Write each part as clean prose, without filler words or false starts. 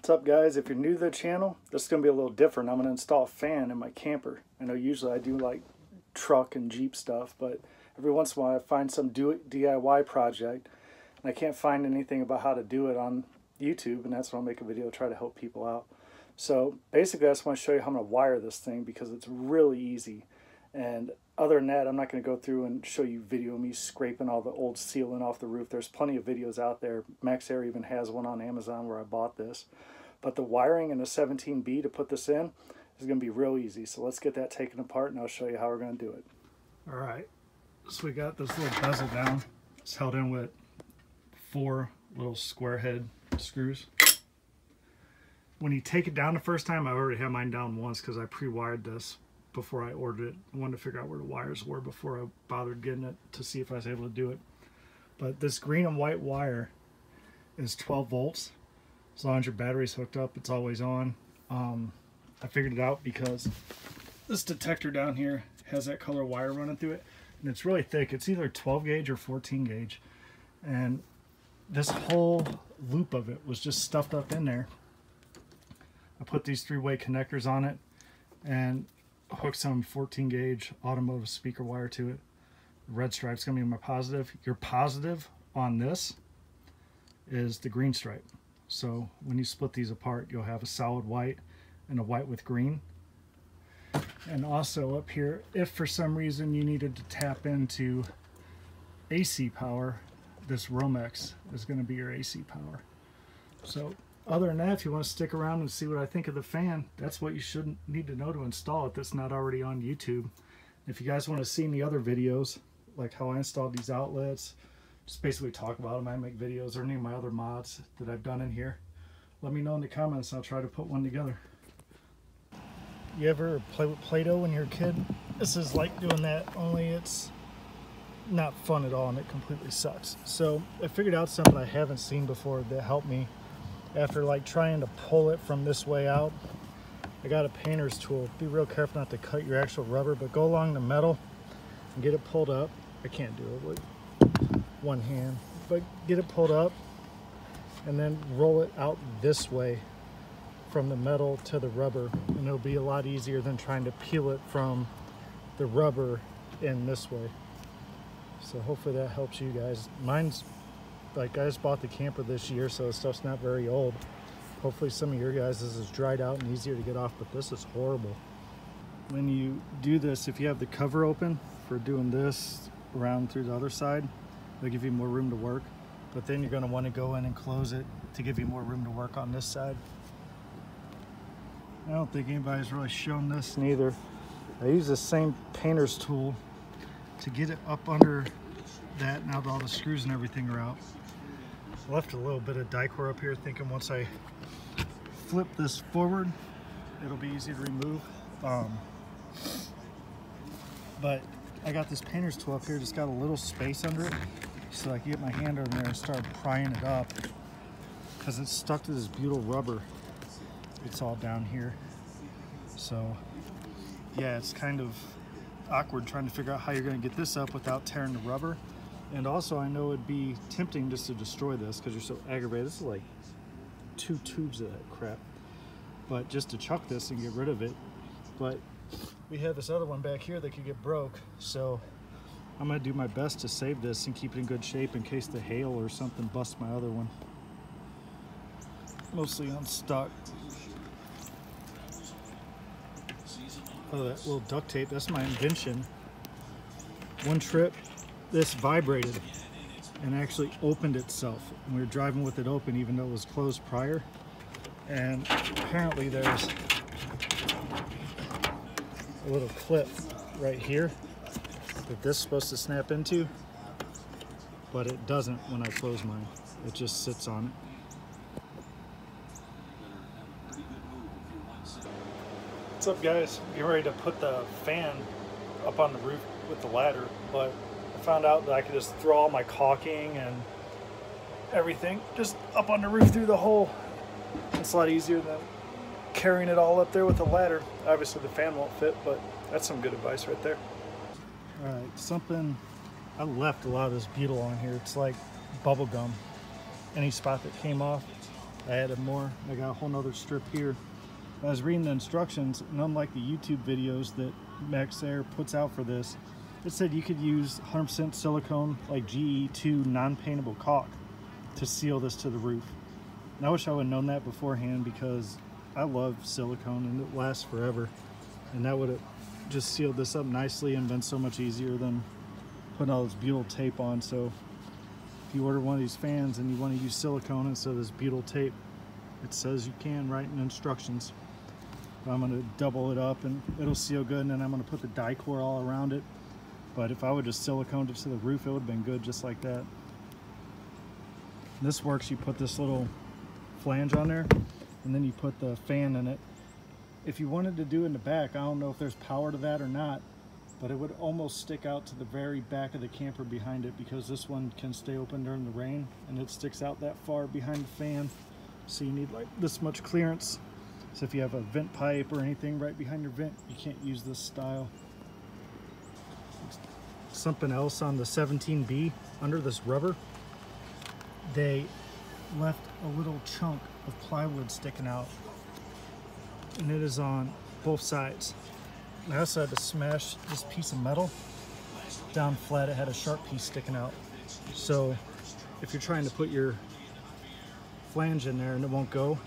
What's up, guys? If you're new to the channel, this is going to be a little different. I'm going to install a fan in my camper. I know usually I do like truck and Jeep stuff, but every once in a while I find some DIY project and I can't find anything about how to do it on YouTube, and that's when I'll make a video to try to help people out. So basically I just want to show you how I'm going to wire this thing because it's really easy. And other than that, I'm not going to go through and show you video of me scraping all the old sealant off the roof. There's plenty of videos out there. Maxx Air even has one on Amazon where I bought this. But the wiring in a 17B to put this in is going to be real easy. So let's get that taken apart and I'll show you how we're going to do it. All right, so we got this little bezel down. It's held in with 4 little square head screws. When you take it down the first time, I already had mine down once because I pre-wired this before I ordered it. I wanted to figure out where the wires were before I bothered getting it to see if I was able to do it. But this green and white wire is 12 volts. As long as your battery's hooked up, it's always on. I figured it out because this detector down here has that color wire running through it, and it's really thick. It's either 12 gauge or 14 gauge. And this whole loop of it was just stuffed up in there. I put these 3-way connectors on it and hook some 14 gauge automotive speaker wire to it. The red stripe's gonna be my positive. Your positive on this is the green stripe. So when you split these apart, you'll have a solid white and a white with green. And also up here, if for some reason you needed to tap into AC power, this Romex is going to be your AC power. So other than that, if you want to stick around and see what I think of the fan, that's what you shouldn't need to know to install it. That's not already on YouTube. If you guys want to see any other videos, like how I installed these outlets, just basically talk about them, I make videos, or any of my other mods that I've done in here, let me know in the comments. I'll try to put one together. You ever play with Play-Doh when you're a kid? This is like doing that, only it's not fun at all and it completely sucks. So I figured out something I haven't seen before that helped me after like trying to pull it from this way out. I got a painter's tool. Be real careful not to cut your actual rubber, but go along the metal and get it pulled up. I can't do it with one hand, but get it pulled up and then roll it out this way from the metal to the rubber, and it'll be a lot easier than trying to peel it from the rubber in this way. So hopefully that helps you guys. Mine's like, I just bought the camper this year, so the stuff's not very old. Hopefully some of your guys' is dried out and easier to get off, but this is horrible. When you do this, if you have the cover open for doing this around through the other side, it'll give you more room to work. But then you're going to want to go in and close it to give you more room to work on this side. I don't think anybody's really shown this neither. I use the same painter's tool to get it up under that now that all the screws and everything are out. I left a little bit of die-core up here thinking once I flip this forward it'll be easy to remove. But I got this painter's tool up here, just got a little space under it so I can get my hand over there and start prying it up because it's stuck to this butyl rubber. It's all down here. So yeah, it's kind of awkward trying to figure out how you're going to get this up without tearing the rubber. And also I know it'd be tempting just to destroy this because you're so aggravated. This is like 2 tubes of that crap. But just to chuck this and get rid of it. But we have this other one back here that could get broke, so I'm going to do my best to save this and keep it in good shape in case the hail or something busts my other one. Mostly unstuck. Oh, that little duct tape, that's my invention. One trip, this vibrated and actually opened itself. And we were driving with it open even though it was closed prior. And apparently there's a little clip right here that this is supposed to snap into, but it doesn't when I close mine. It just sits on it. What's up, guys? Getting ready to put the fan up on the roof with the ladder, but I found out that I could just throw all my caulking and everything just up on the roof through the hole. It's a lot easier than carrying it all up there with a ladder. Obviously the fan won't fit, but that's some good advice right there. All right, something, I left a lot of this butyl on here. It's like bubble gum. Any spot that came off, I added more. I got a whole nother strip here. I was reading the instructions, and unlike the YouTube videos that Maxx Air puts out for this, it said you could use 100% silicone, like GE2 non-paintable caulk, to seal this to the roof. And I wish I would have known that beforehand, because I love silicone and it lasts forever. And that would have just sealed this up nicely and been so much easier than putting all this butyl tape on. So if you order one of these fans and you want to use silicone instead of this butyl tape, it says you can right in the instructions. But I'm going to double it up and it'll seal good, and then I'm going to put the die-core all around it. But if I would just siliconed it to the roof, it would have been good just like that. This works. You put this little flange on there and then you put the fan in it. If you wanted to do it in the back, I don't know if there's power to that or not, but it would almost stick out to the very back of the camper behind it, because this one can stay open during the rain and it sticks out that far behind the fan. So you need like this much clearance. So if you have a vent pipe or anything right behind your vent, you can't use this style. Something else on the 17B, under this rubber, they left a little chunk of plywood sticking out, and it is on both sides. I also had to smash this piece of metal down flat. It had a sharp piece sticking out. So if you're trying to put your flange in there and it won't go,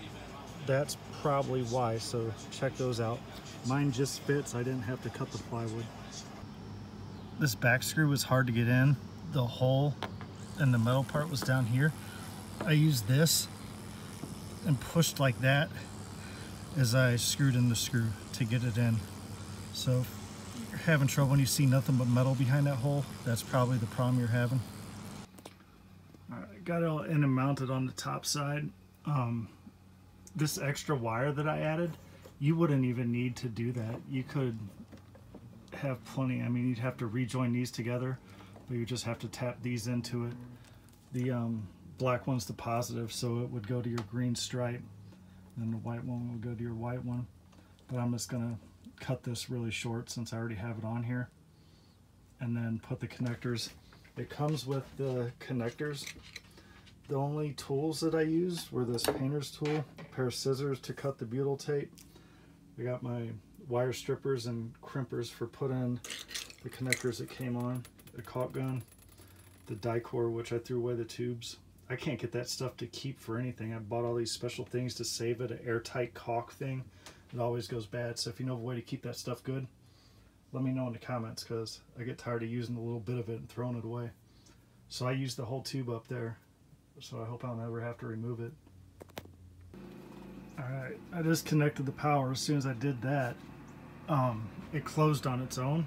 that's probably why. So check those out. Mine just fits. I didn't have to cut the plywood. This back screw was hard to get in. The hole and the metal part was down here. I used this and pushed like that as I screwed in the screw to get it in. So if you're having trouble when you see nothing but metal behind that hole, that's probably the problem you're having. Alright, got it all in and mounted on the top side. This extra wire that I added, you wouldn't even need to do that. You could have plenty. I mean, you'd have to rejoin these together, but you just have to tap these into it. The black one's the positive, so it would go to your green stripe, and the white one will go to your white one. But I'm just gonna cut this really short since I already have it on here, and then put the connectors. It comes with the connectors. The only tools that I used were this painter's tool, a pair of scissors to cut the butyl tape. I got my wire strippers and crimpers for putting the connectors that came on, the caulk gun, the die-core, which I threw away the tubes. I can't get that stuff to keep for anything. I bought all these special things to save it, an airtight caulk thing. It always goes bad, so if you know of a way to keep that stuff good, let me know in the comments, because I get tired of using a little bit of it and throwing it away. So I used the whole tube up there, so I hope I'll never have to remove it. Alright, I just connected the power. As soon as I did that, it closed on its own.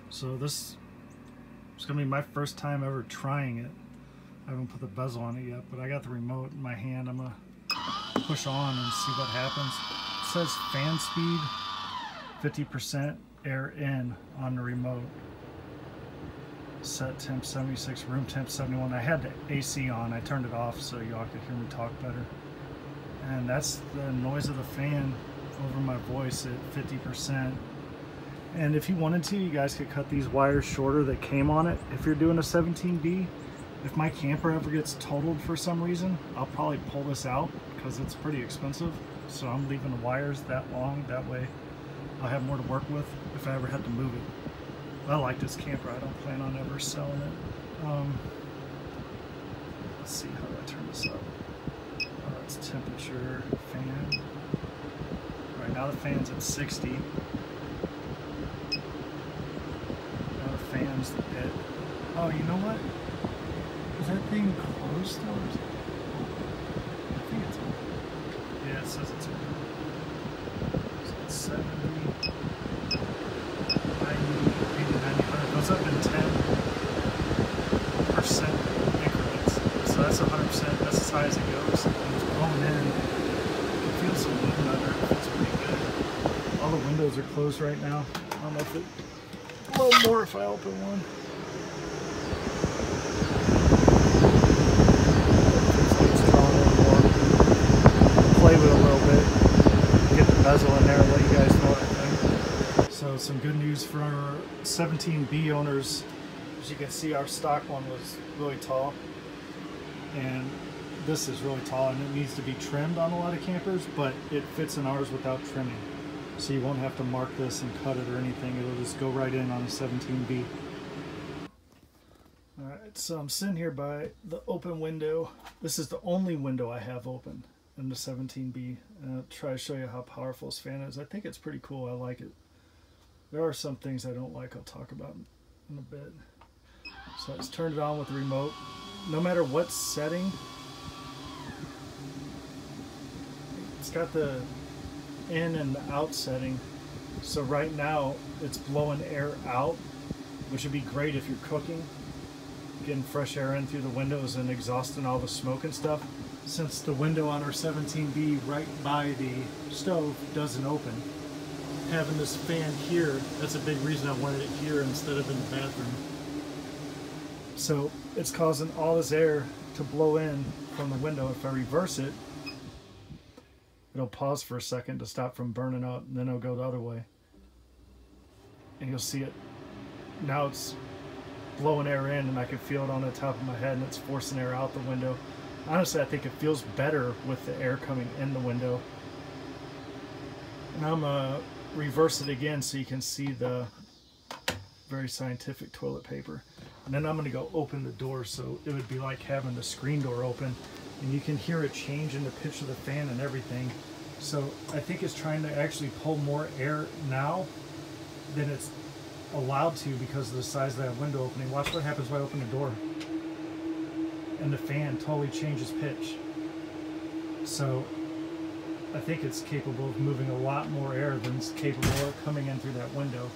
So this is going to be my first time ever trying it. I haven't put the bezel on it yet, but I got the remote in my hand. I'm going to push on and see what happens. It says fan speed 50%, air in on the remote. Set temp 76, room temp 71. I had the AC on. I turned it off so y'all could hear me talk better. And that's the noise of the fan over my voice at 50%. And if you wanted to, you guys could cut these wires shorter that came on it. If you're doing a 17B, if my camper ever gets totaled for some reason, I'll probably pull this out because it's pretty expensive. So I'm leaving the wires that long. That way I'll have more to work with if I ever had to move it. I like this camper. I don't plan on ever selling it. Let's see, how do I turn this up? It's temperature, fan. Right now the fan's at 60. Now the fan's at, oh, you know what? Is that thing closed still? I think it's open. Yeah, it says it's open. So it's 70, 90, 80, 90, 100. It goes up in 10% increments. So that's 100%. That's as high as it goes. Blowing in. You can feel some wind under it. It's pretty good. All the windows are closed right now. I don't know if it blow more if I open one. Play with it a little bit, get the bezel in there and let you guys know what I think. So some good news for our 17B owners. As you can see, our stock one was really tall, and this is really tall and it needs to be trimmed on a lot of campers, but it fits in ours without trimming. So you won't have to mark this and cut it or anything. It'll just go right in on a 17B. Alright, so I'm sitting here by the open window. This is the only window I have open in the 17B. And I'll try to show you how powerful this fan is. I think it's pretty cool. I like it. There are some things I don't like I'll talk about in a bit. So I just turned it on with the remote. No matter what setting, it's got the in and the out setting. So right now it's blowing air out, which would be great if you're cooking, getting fresh air in through the windows and exhausting all the smoke and stuff. Since the window on our 17B right by the stove doesn't open, having this fan here, that's a big reason I wanted it here instead of in the bathroom. So it's causing all this air to blow in from the window. If I reverse it, it'll pause for a second to stop from burning up, and then it'll go the other way. And you'll see it. Now it's blowing air in, and I can feel it on the top of my head, and it's forcing air out the window. Honestly, I think it feels better with the air coming in the window. And I'm going to reverse it again so you can see the very scientific toilet paper. And then I'm going to go open the door, so it would be like having the screen door open. And you can hear it change in the pitch of the fan and everything. So I think it's trying to actually pull more air now than it's allowed to because of the size of that window opening. Watch what happens when I open the door. And the fan totally changes pitch. So I think it's capable of moving a lot more air than it's capable of coming in through that window.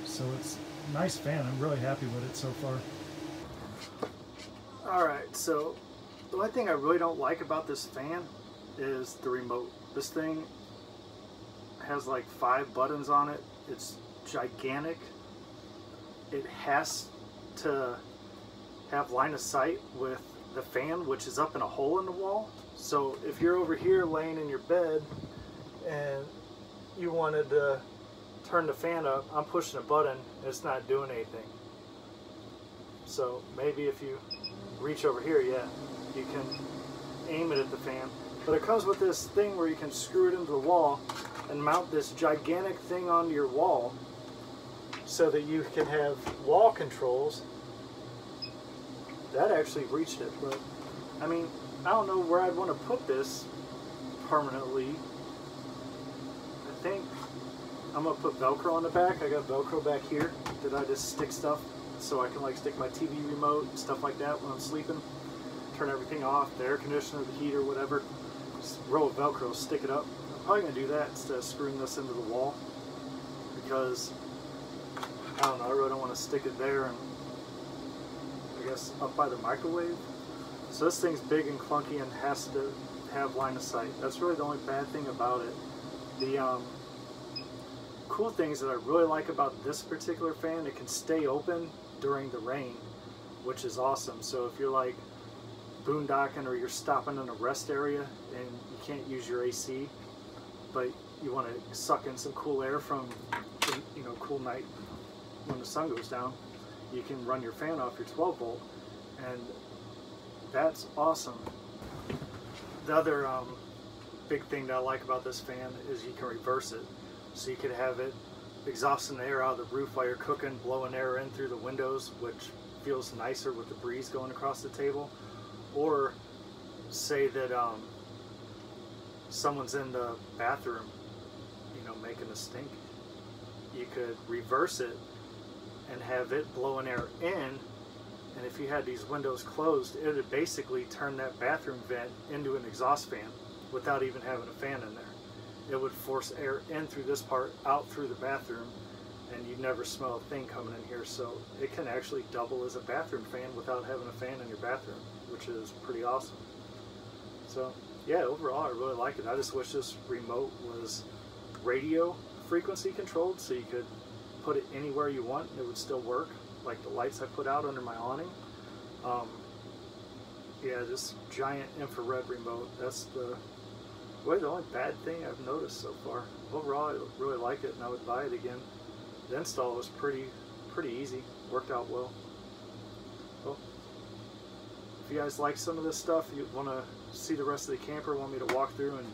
So it's a nice fan. I'm really happy with it so far. Alright, so the only thing I really don't like about this fan is the remote. This thing has like 5 buttons on it. It's gigantic. It has to have line of sight with the fan, which is up in a hole in the wall. So if you're over here laying in your bed and you wanted to turn the fan up, I'm pushing a button and it's not doing anything. So maybe if you reach over here, yeah, you can aim it at the fan. But it comes with this thing where you can screw it into the wall and mount this gigantic thing onto your wall so that you can have wall controls. That actually reached it, but I mean, I don't know where I'd want to put this permanently. I think I'm gonna put Velcro on the back. I got Velcro back here that I just stick stuff so I can like stick my TV remote and stuff like that when I'm sleeping. Turn everything off, the air conditioner, the heater, whatever. Just roll of Velcro, stick it up. I'm probably gonna do that instead of screwing this into the wall because I don't know, I really don't want to stick it there and I guess up by the microwave. So this thing's big and clunky and has to have line of sight. That's really the only bad thing about it. The cool things that I really like about this particular fan, it can stay open during the rain, which is awesome. So if you're like boondocking or you're stopping in a rest area and you can't use your AC, but you want to suck in some cool air from, you know, cool night when the sun goes down, you can run your fan off your 12 volt, and that's awesome. The other big thing that I like about this fan is you can reverse it. So you could have it exhausting the air out of the roof while you're cooking, blowing air in through the windows, which feels nicer with the breeze going across the table. Or say that someone's in the bathroom, you know, making a stink. You could reverse it and have it blowing air in, and if you had these windows closed, it would basically turn that bathroom vent into an exhaust fan without even having a fan in there. It would force air in through this part, out through the bathroom, and you'd never smell a thing coming in here. So it can actually double as a bathroom fan without having a fan in your bathroom, which is pretty awesome. So yeah, overall I really like it. I just wish this remote was radio frequency controlled, so you could put it anywhere you want and it would still work, like the lights I put out under my awning. Yeah, this giant infrared remote, that's the only bad thing I've noticed so far. Overall, I really like it and I would buy it again. The install was pretty easy, worked out well. Well, if you guys like some of this stuff, you want to see the rest of the camper, want me to walk through and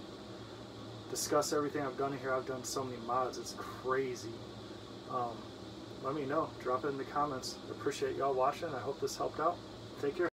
discuss everything I've done here. I've done so many mods, it's crazy. Let me know. Drop it in the comments. I appreciate y'all watching. I hope this helped out. Take care.